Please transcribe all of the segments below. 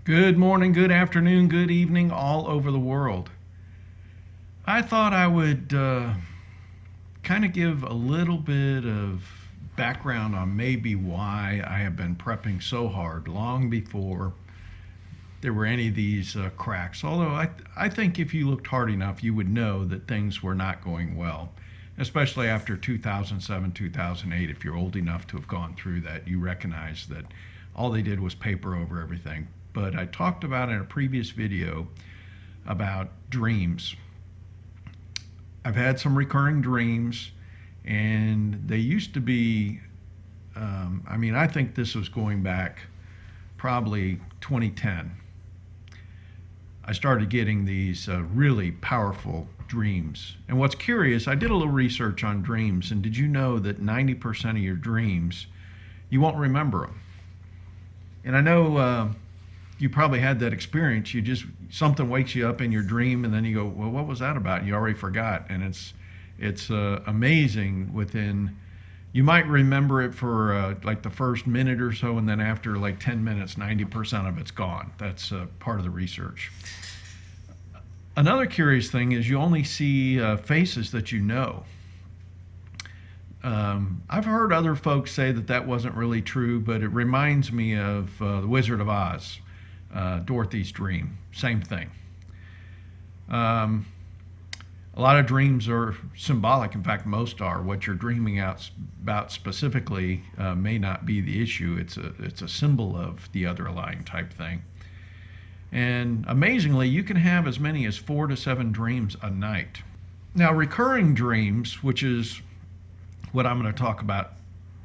Good morning, good afternoon, good evening, all over the world. I thought I would kind of give a little bit of background on maybe why I have been prepping so hard long before there were any of these cracks. Although I think if you looked hard enough, you would know that things were not going well, especially after 2007, 2008. If you're old enough to have gone through that, you recognize that all they did was paper over everything. But I talked about in a previous video about dreams. I've had some recurring dreams, and they used to be, I think this was going back probably 2010. I started getting these really powerful dreams. And what's curious, I did a little research on dreams, and did you know that 90% of your dreams, you won't remember them? And I know you probably had that experience. Something wakes you up in your dream, and then you go, well, what was that about? You already forgot. And it's amazing. You might remember it for like the first minute or so, and then after like 10 minutes, 90% of it's gone. That's part of the research. Another curious thing is you only see faces that you know. I've heard other folks say that wasn't really true, but it reminds me of The Wizard of Oz. Dorothy's dream, same thing. A lot of dreams are symbolic. In fact, most are. What you're dreaming about specifically may not be the issue. It's a symbol of the other line type thing. And amazingly, you can have as many as 4 to 7 dreams a night. Now, recurring dreams, which is what I'm going to talk about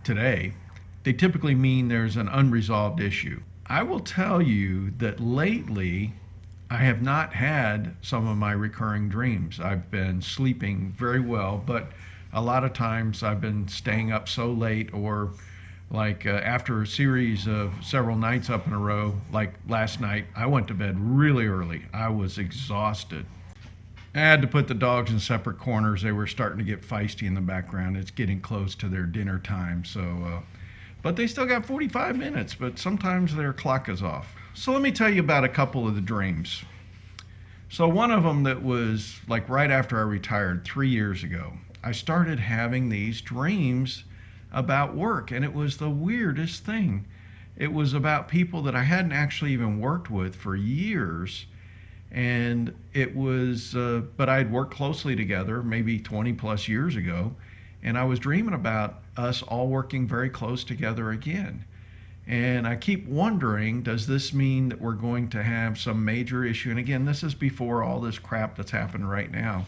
today, they typically mean there's an unresolved issue. I will tell you that lately I have not had some of my recurring dreams. I've been sleeping very well, but a lot of times I've been staying up so late, or like after a series of several nights up in a row, like last night, I went to bed really early. I was exhausted. I had to put the dogs in separate corners. They were starting to get feisty in the background. It's getting close to their dinner time, but they still got 45 minutes, but sometimes their clock is off. So let me tell you about a couple of the dreams. So one of them that was like right after I retired 3 years ago, I started having these dreams about work, and it was the weirdest thing. It was about people that I hadn't actually even worked with for years, and but I had worked closely together maybe 20 plus years ago, and I was dreaming about us all working very close together again. And I keep wondering, does this mean that we're going to have some major issue? And again, this is before all this crap that's happened right now.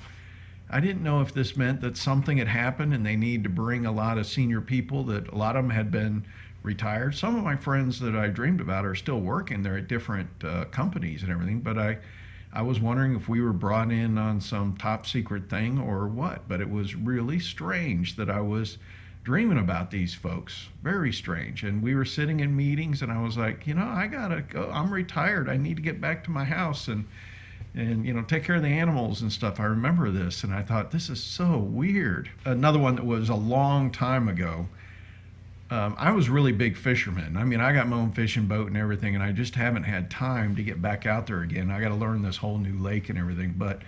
I didn't know if this meant that something had happened and they need to bring a lot of senior people, that a lot of them had been retired. Some of my friends that I dreamed about are still working. They're at different companies and everything, but I was wondering if we were brought in on some top secret thing or what. But it was really strange that I was dreaming about these folks. Very strange. And we were sitting in meetings, and I was like, I gotta go. I'm retired. I need to get back to my house and take care of the animals and stuff. I remember this, and I thought, this is so weird. Another one that was a long time ago. I was a really big fisherman. I got my own fishing boat and everything, and I just haven't had time to get back out there again. I got to learn this whole new lake and everything. But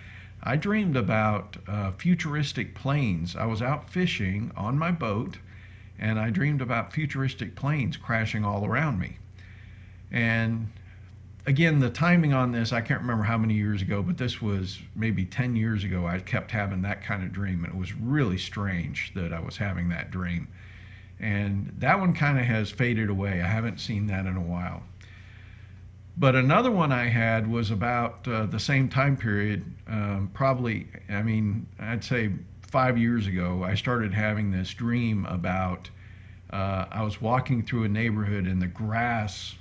I dreamed about futuristic planes. I was out fishing on my boat, and I dreamed about futuristic planes crashing all around me. And again, the timing on this, I can't remember how many years ago, but this was maybe 10 years ago. I kept having that kind of dream, and it was really strange that I was having that dream. And that one kind of has faded away. I haven't seen that in a while. But another one I had was about the same time period, probably, I'd say 5 years ago. I started having this dream about, I was walking through a neighborhood, and the grass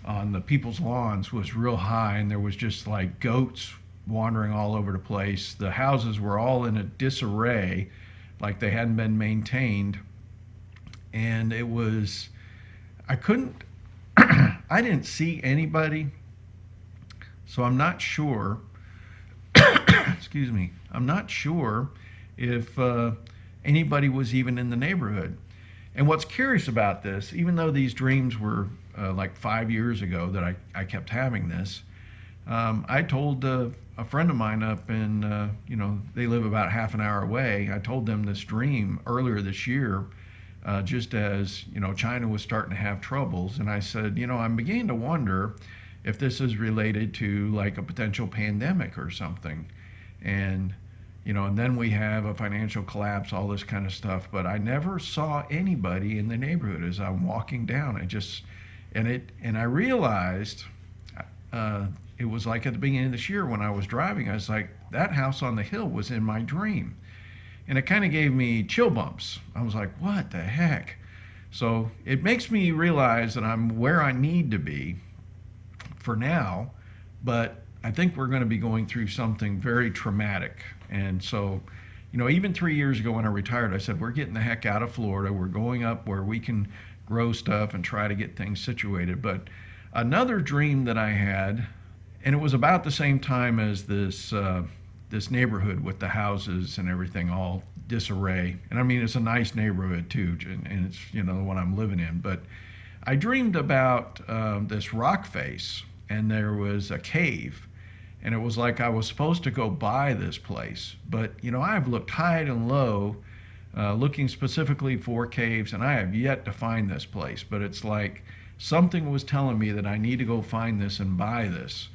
on the people's lawns was real high, and there was just like goats wandering all over the place. The houses were all in a disarray, like they hadn't been maintained. And it was, I didn't see anybody, so I'm not sure, excuse me, I'm not sure if anybody was even in the neighborhood. And what's curious about this, even though these dreams were like 5 years ago that I kept having this, I told a friend of mine up in, they live about half an hour away. I told them this dream earlier this year, just as, China was starting to have troubles. And I said, I'm beginning to wonder if this is related to like a potential pandemic or something. And, and then we have a financial collapse, all this kind of stuff. But I never saw anybody in the neighborhood as I'm walking down. And I realized, it was like at the beginning of this year when I was driving, I was like, that house on the hill was in my dream. And it kind of gave me chill bumps. I was like, what the heck? So it makes me realize that I'm where I need to be for now, but I think we're going to be going through something very traumatic. And so, even 3 years ago when I retired, I said, we're getting the heck out of Florida. We're going up where we can grow stuff and try to get things situated. But another dream that I had, and it was about the same time as this neighborhood with the houses and everything all disarray. And I mean, it's a nice neighborhood too, and it's the one I'm living in. But I dreamed about this rock face, and there was a cave, and it was like I was supposed to go by this place. But I've looked high and low, looking specifically for caves, and I have yet to find this place. But it's like something was telling me that I need to go find this and buy this.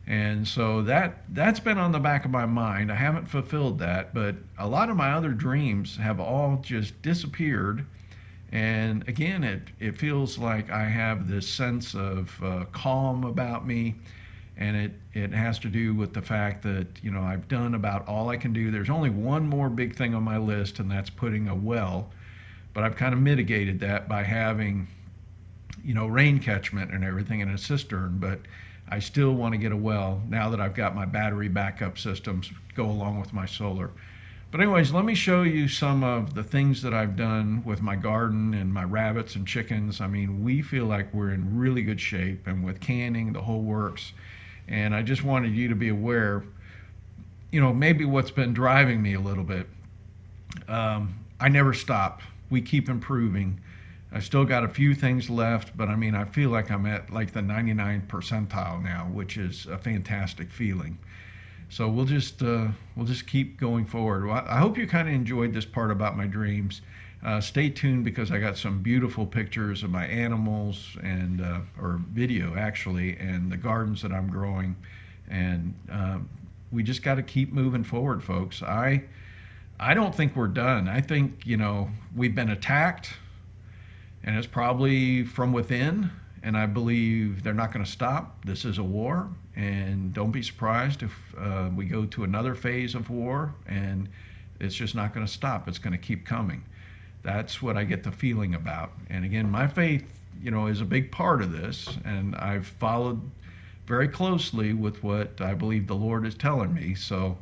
And so that's been on the back of my mind. I haven't fulfilled that, but a lot of my other dreams have all just disappeared. And again, it feels like I have this sense of calm about me, and it has to do with the fact that I've done about all I can do. There's only one more big thing on my list, and that's putting a well, but I've kind of mitigated that by having rain catchment and everything in a cistern. But I still want to get a well now that I've got my battery backup systems go along with my solar. But anyways, let me show you some of the things that I've done with my garden and my rabbits and chickens. I mean, we feel like we're in really good shape, and with canning, the whole works. And I just wanted you to be aware, maybe what's been driving me a little bit. I never stop. We keep improving. I still got a few things left, but I mean, I feel like I'm at like the 99th percentile now, which is a fantastic feeling. So we'll just keep going forward. Well, I hope you kind of enjoyed this part about my dreams. Stay tuned, because I got some beautiful pictures of my animals and or video actually, and the gardens that I'm growing. And we just got to keep moving forward, folks. I don't think we're done. I think we've been attacked, and it's probably from within, and I believe they're not going to stop. This is a war, and don't be surprised if we go to another phase of war, and it's just not going to stop. It's going to keep coming. That's what I get the feeling about. And again, my faith, is a big part of this, and I've followed very closely with what I believe the Lord is telling me. So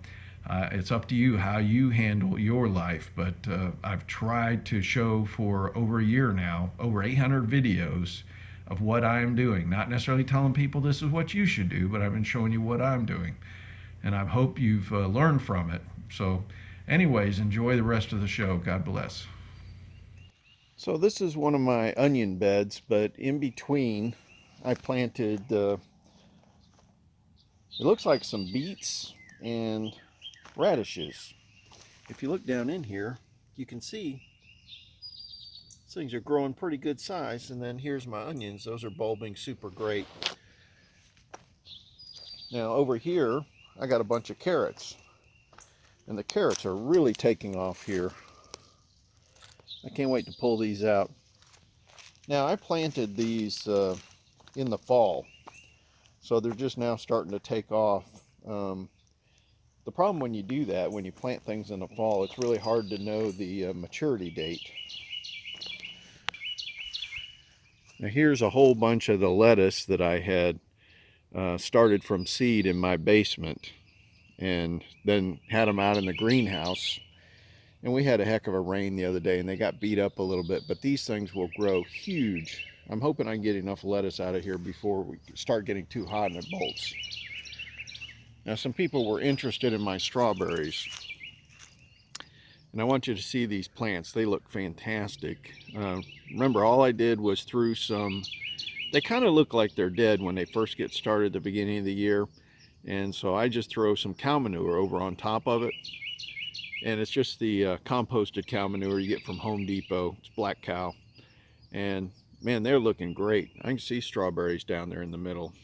it's up to you how you handle your life. But I've tried to show for over a year now, over 800 videos of what I am doing. Not necessarily telling people this is what you should do, but I've been showing you what I'm doing. And I hope you've learned from it. So anyways, enjoy the rest of the show. God bless. So this is one of my onion beds, but in between I planted, it looks like some beets and radishes. If you look down in here, you can see these things are growing pretty good size. And then here's my onions. Those are bulbing super great. Now over here, I got a bunch of carrots, and the carrots are really taking off here. I can't wait to pull these out. Now I planted these in the fall, so they're just now starting to take off. The problem when you do that, when you plant things in the fall, it's really hard to know the maturity date. Now here's a whole bunch of the lettuce that I had started from seed in my basement, and then had them out in the greenhouse. And we had a heck of a rain the other day, and they got beat up a little bit, but these things will grow huge. I'm hoping I can get enough lettuce out of here before we start getting too hot and it bolts. Now some people were interested in my strawberries, And I want you to see these plants. They look fantastic. Remember, all I did was threw some, they kind of look like they're dead when they first get started at the beginning of the year. And so I just throw some cow manure over on top of it. And it's just the composted cow manure you get from Home Depot. It's black cow. And man, they're looking great. I can see strawberries down there in the middle.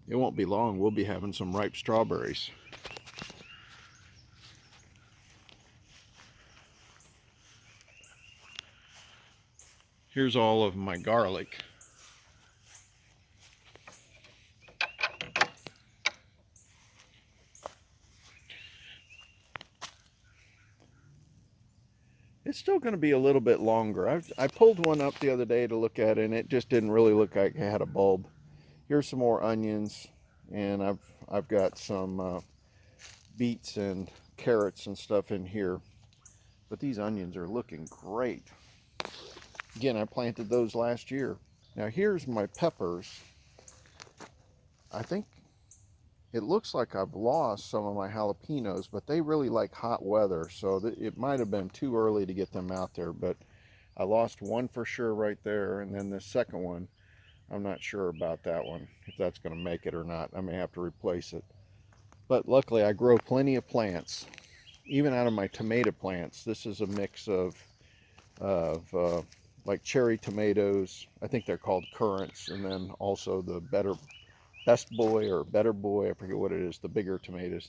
It won't be long, we'll be having some ripe strawberries. Here's all of my garlic. It's still going to be a little bit longer. I pulled one up the other day to look at it, and it just didn't really look like it had a bulb. Here's some more onions, and I've got some beets and carrots and stuff in here. But these onions are looking great. Again, I planted those last year. Now here's my peppers. I think it looks like I've lost some of my jalapenos, but they really like hot weather, so it might have been too early to get them out there, but I lost one for sure right there, and then the second one, I'm not sure about that one, if that's going to make it or not. I may have to replace it. But luckily I grow plenty of plants, even out of my tomato plants. This is a mix of like cherry tomatoes. I think they're called currants, and then also the Best Boy or Better Boy, I forget what it is, the bigger tomatoes.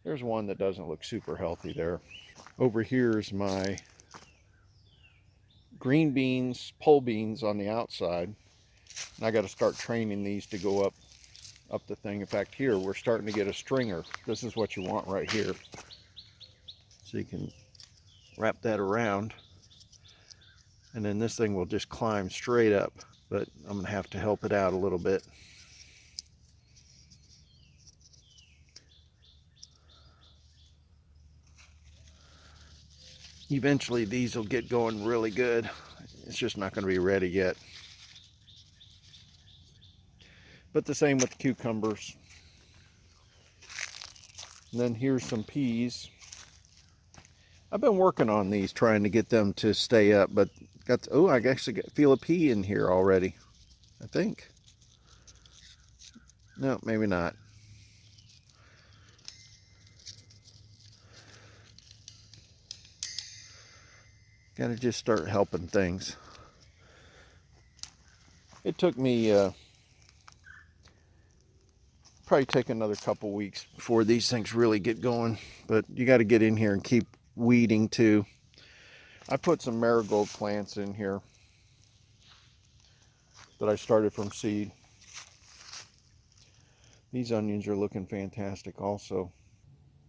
There's one that doesn't look super healthy there. Over here is my green beans, pole beans on the outside. And I got to start training these to go up the thing. In fact, here we're starting to get a stringer. This is what you want right here. So you can wrap that around, and then this thing will just climb straight up. But I'm going to have to help it out a little bit. Eventually these will get going really good. It's just not going to be ready yet. But the same with the cucumbers. And then here's some peas. I've been working on these, trying to get them to stay up, but I actually feel a pea in here already, I think. No, maybe not. Gotta just start helping things. It took me probably take another couple weeks before these things really get going, but you got to get in here and keep weeding too. I put some marigold plants in here that I started from seed. These onions are looking fantastic also.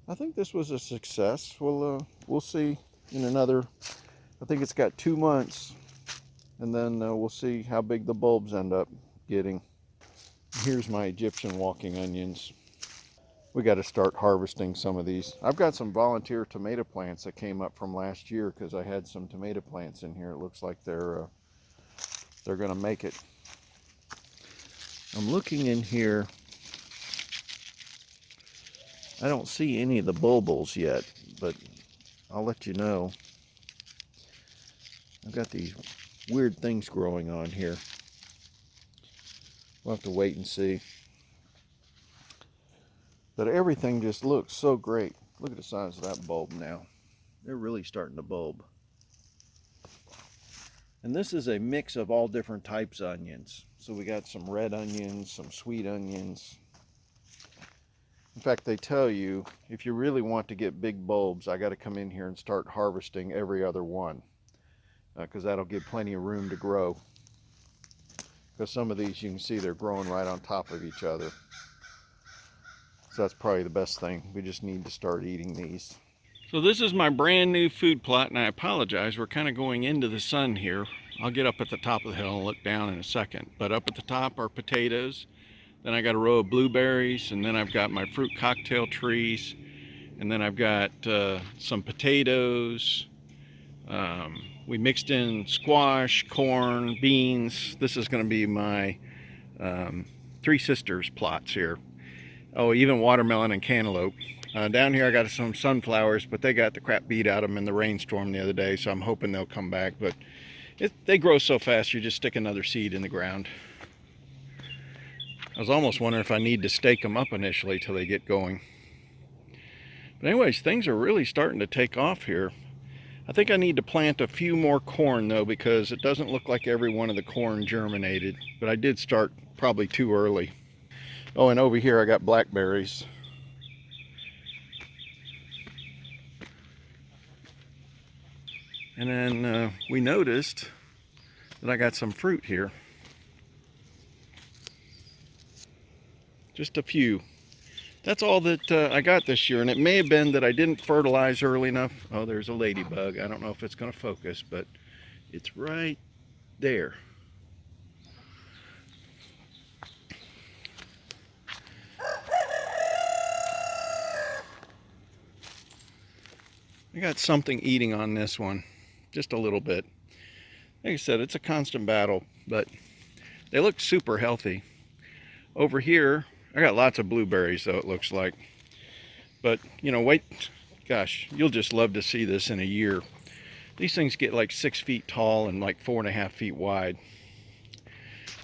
I think this was a success. We'll see in another, I think it's got 2 months, and then we'll see how big the bulbs end up getting. Here's my Egyptian walking onions. We got to start harvesting some of these. I've got some volunteer tomato plants that came up from last year because I had some tomato plants in here. It looks like they're going to make it. I'm looking in here. I don't see any of the bulbils yet, but I'll let you know. I've got these weird things growing on here. We'll have to wait and see. But everything just looks so great. Look at the size of that bulb now. They're really starting to bulb. And this is a mix of all different types of onions. So we got some red onions, some sweet onions. In fact, they tell you, if you really want to get big bulbs, I got to come in here and start harvesting every other one. Because that'll give plenty of room to grow. Because some of these, you can see they're growing right on top of each other. So that's probably the best thing. We just need to start eating these. So this is my brand new food plot, and I apologize. We're kind of going into the sun here. I'll get up at the top of the hill and look down in a second. But up at the top are potatoes. Then I got a row of blueberries, and then I've got my fruit cocktail trees. And then I've got some potatoes. We mixed in squash, corn, beans. This is going to be my Three Sisters plots here. Oh, even watermelon and cantaloupe. Down here I got some sunflowers, but they got the crap beat out of them in the rainstorm the other day, so I'm hoping they'll come back. But they grow so fast, you just stick another seed in the ground. I was almost wondering if I need to stake them up initially till they get going. But anyways, things are really starting to take off here. I think I need to plant a few more corn though, because it doesn't look like every one of the corn germinated. But I did start probably too early. Oh, and over here I got blackberries. And then we noticed that I got some fruit here. Just a few. That's all that I got this year, and it may have been that I didn't fertilize early enough. Oh, there's a ladybug. I don't know if it's going to focus, but it's right there. I got something eating on this one, just a little bit. Like I said, it's a constant battle, but they look super healthy. Over here, I got lots of blueberries though, it looks like. But, you know, wait, gosh, you'll just love to see this in a year. These things get like 6 feet tall and like 4.5 feet wide.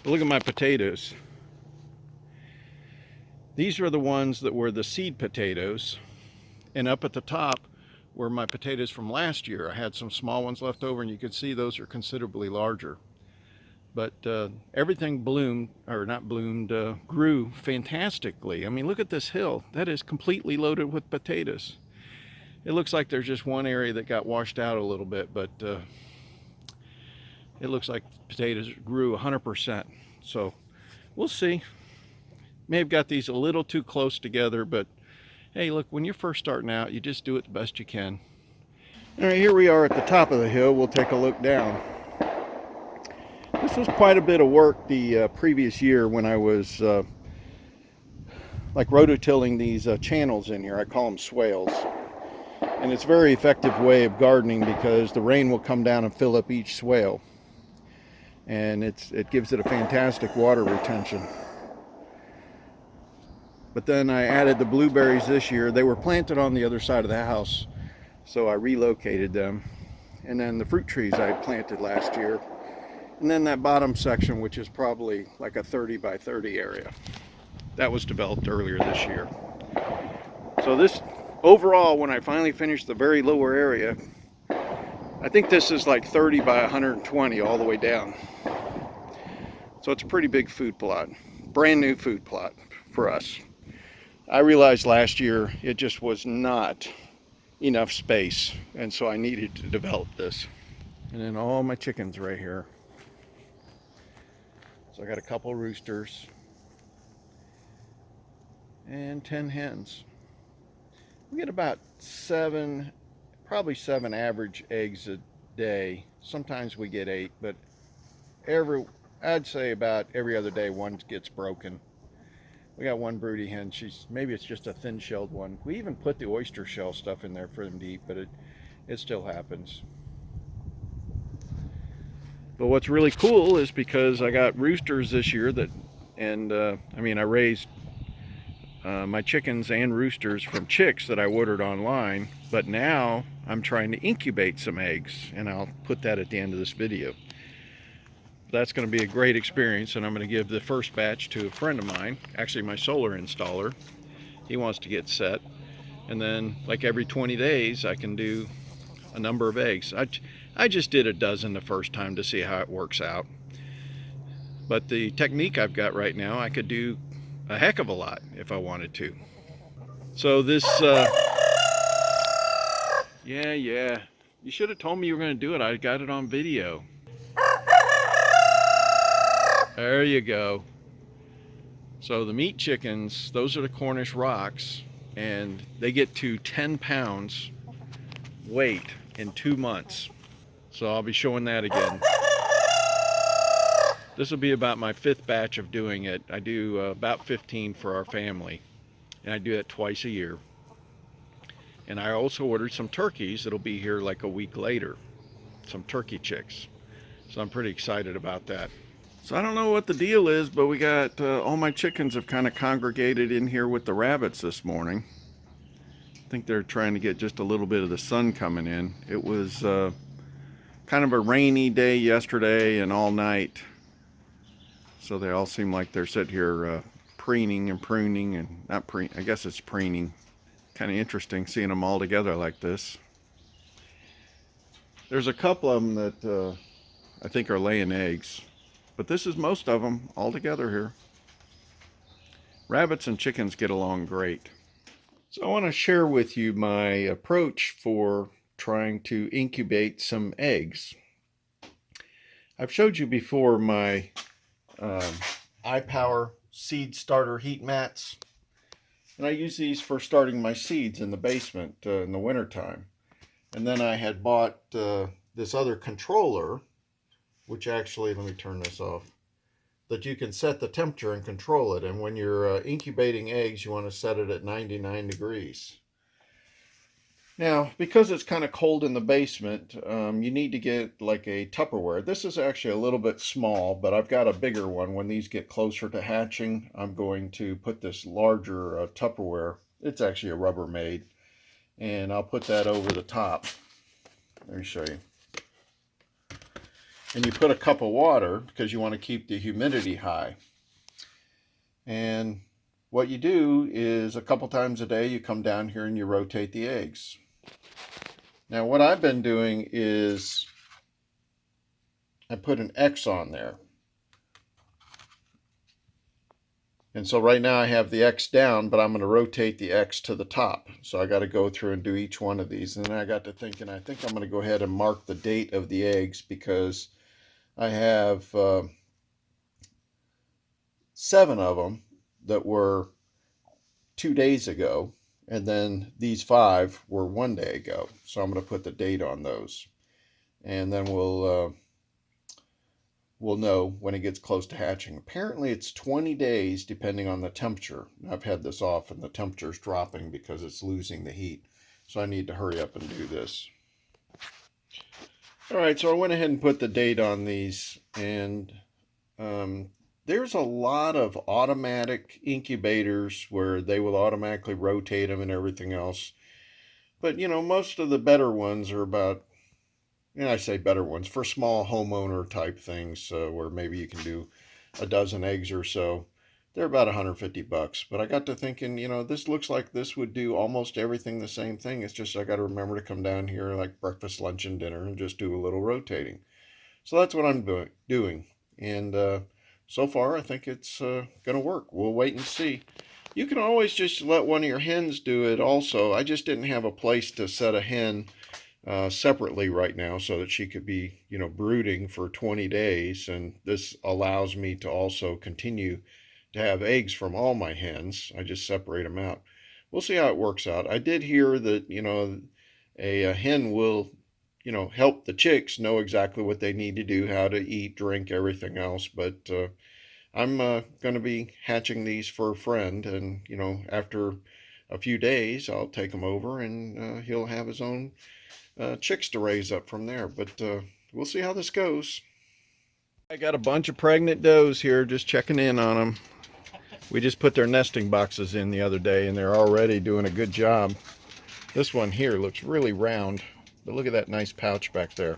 But look at my potatoes. These are the ones that were the seed potatoes. And up at the top were my potatoes from last year. I had some small ones left over, and you can see those are considerably larger. But everything bloomed, or not bloomed, grew fantastically. I mean, look at this hill. That is completely loaded with potatoes. It looks like there's just one area that got washed out a little bit, but it looks like potatoes grew 100%. So we'll see. May have got these a little too close together, but hey, look, when you're first starting out, you just do it the best you can. All right, here we are at the top of the hill. We'll take a look down. This was quite a bit of work the previous year when I was like rototilling these channels in here. I call them swales. And it's a very effective way of gardening because the rain will come down and fill up each swale. And it gives it a fantastic water retention. But then I added the blueberries this year. They were planted on the other side of the house, so I relocated them. And then the fruit trees I planted last year. And then that bottom section, which is probably like a 30 by 30 area, that was developed earlier this year. So this, overall, when I finally finished the very lower area, I think this is like 30 by 120 all the way down. So it's a pretty big food plot, brand new food plot for us. I realized last year it just was not enough space, and so I needed to develop this. And then all my chickens right here. So I got a couple roosters and 10 hens. We get about 7, probably 7 average eggs a day. Sometimes we get 8, but I'd say about every other day one gets broken. We got one broody hen. Maybe it's just a thin-shelled one. We even put the oyster shell stuff in there for them to eat, but it still happens. But what's really cool is because I got roosters this year I raised my chickens and roosters from chicks that I ordered online, but now I'm trying to incubate some eggs, and I'll put that at the end of this video. That's going to be a great experience, and I'm going to give the first batch to a friend of mine, actually my solar installer. He wants to get set, and then like every 20 days I can do a number of eggs. I just did a dozen the first time to see how it works out. But the technique I've got right now, I could do a heck of a lot if I wanted to. So this, yeah, you should have told me you were going to do it. I got it on video. There you go. So the meat chickens, those are the Cornish rocks, and they get to 10 pounds weight in 2 months. So I'll be showing that again. This will be about my 5th batch of doing it. I do about 15 for our family, and I do it twice a year. And I also ordered some turkeys that'll be here like a week later, some turkey chicks. So I'm pretty excited about that. So I don't know what the deal is, but we got all my chickens have kind of congregated in here with the rabbits this morning. I think they're trying to get just a little bit of the sun coming in. It was kind of a rainy day yesterday and all night. So they all seem like they're sitting here preening and pruning, and not preen, I guess it's preening. Kind of interesting seeing them all together like this. There's a couple of them that I think are laying eggs, but this is most of them all together here. Rabbits and chickens get along great. So I want to share with you my approach for trying to incubate some eggs. I've showed you before my iPower seed starter heat mats, and I use these for starting my seeds in the basement in the wintertime. And then I had bought this other controller, which actually, let me turn this off, that you can set the temperature and control it. And when you're incubating eggs, you want to set it at 99 degrees. Now, because it's kind of cold in the basement, you need to get like a Tupperware. This is actually a little bit small, but I've got a bigger one. When these get closer to hatching, I'm going to put this larger Tupperware. It's actually a Rubbermaid, and I'll put that over the top. Let me show you. And you put a cup of water because you want to keep the humidity high. And what you do is a couple times a day you come down here and you rotate the eggs. Now what I've been doing is I put an X on there. And so right now I have the X down, but I'm going to rotate the X to the top. So I got to go through and do each one of these. And then I got to thinking, I think I'm going to go ahead and mark the date of the eggs, because I have 7 of them that were 2 days ago. And then these 5 were 1 day ago. So I'm going to put the date on those. And then we'll know when it gets close to hatching. Apparently it's 20 days depending on the temperature. I've had this off and the temperature's dropping because it's losing the heat. So I need to hurry up and do this. Alright, so I went ahead and put the date on these, and there's a lot of automatic incubators where they will automatically rotate them and everything else. But, you know, most of the better ones are about, and I say better ones, for small homeowner type things where maybe you can do a dozen eggs or so. They're about $150. But I got to thinking, you know, this looks like this would do almost everything the same thing. It's just I got to remember to come down here like breakfast, lunch, and dinner and just do a little rotating. So that's what I'm doing. And so far, I think it's going to work. We'll wait and see. You can always just let one of your hens do it also. I just didn't have a place to set a hen separately right now so that she could be, you know, brooding for 20 days. And this allows me to also continue to have eggs from all my hens. I just separate them out. We'll see how it works out. I did hear that, you know, a hen will, you know, help the chicks know exactly what they need to do, how to eat, drink, everything else. But I'm going to be hatching these for a friend, and, you know, after a few days, I'll take him over and he'll have his own chicks to raise up from there. But we'll see how this goes. I got a bunch of pregnant does here, just checking in on them. We just put their nesting boxes in the other day, and they're already doing a good job. This one here looks really round, but look at that nice pouch back there.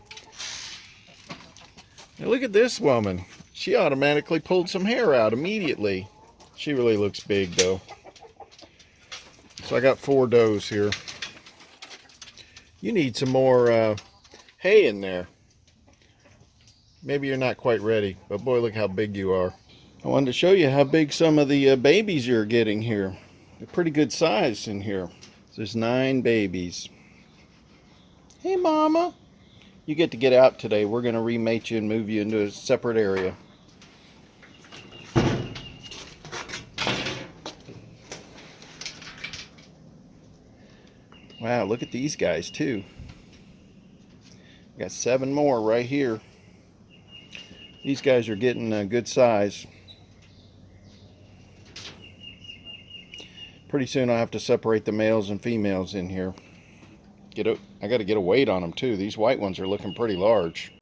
Now look at this woman. She automatically pulled some hair out immediately. She really looks big though. So I got 4 does here. You need some more hay in there. Maybe you're not quite ready, but boy, look how big you are. I wanted to show you how big some of the babies you're getting here. They're pretty good size in here. There's 9 babies. Hey mama, you get to get out today. We're going to remate you and move you into a separate area. Wow, look at these guys too. Got 7 more right here. These guys are getting a good size. Pretty soon I'll have to separate the males and females in here. I got to get a weight on them too. These white ones are looking pretty large.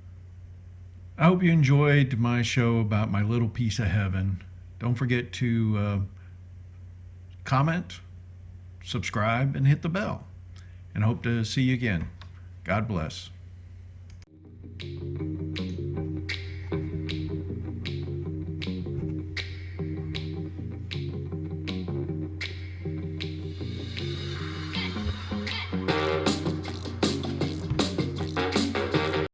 I hope you enjoyed my show about my little piece of heaven. Don't forget to comment, subscribe, and hit the bell. And hope to see you again. God bless.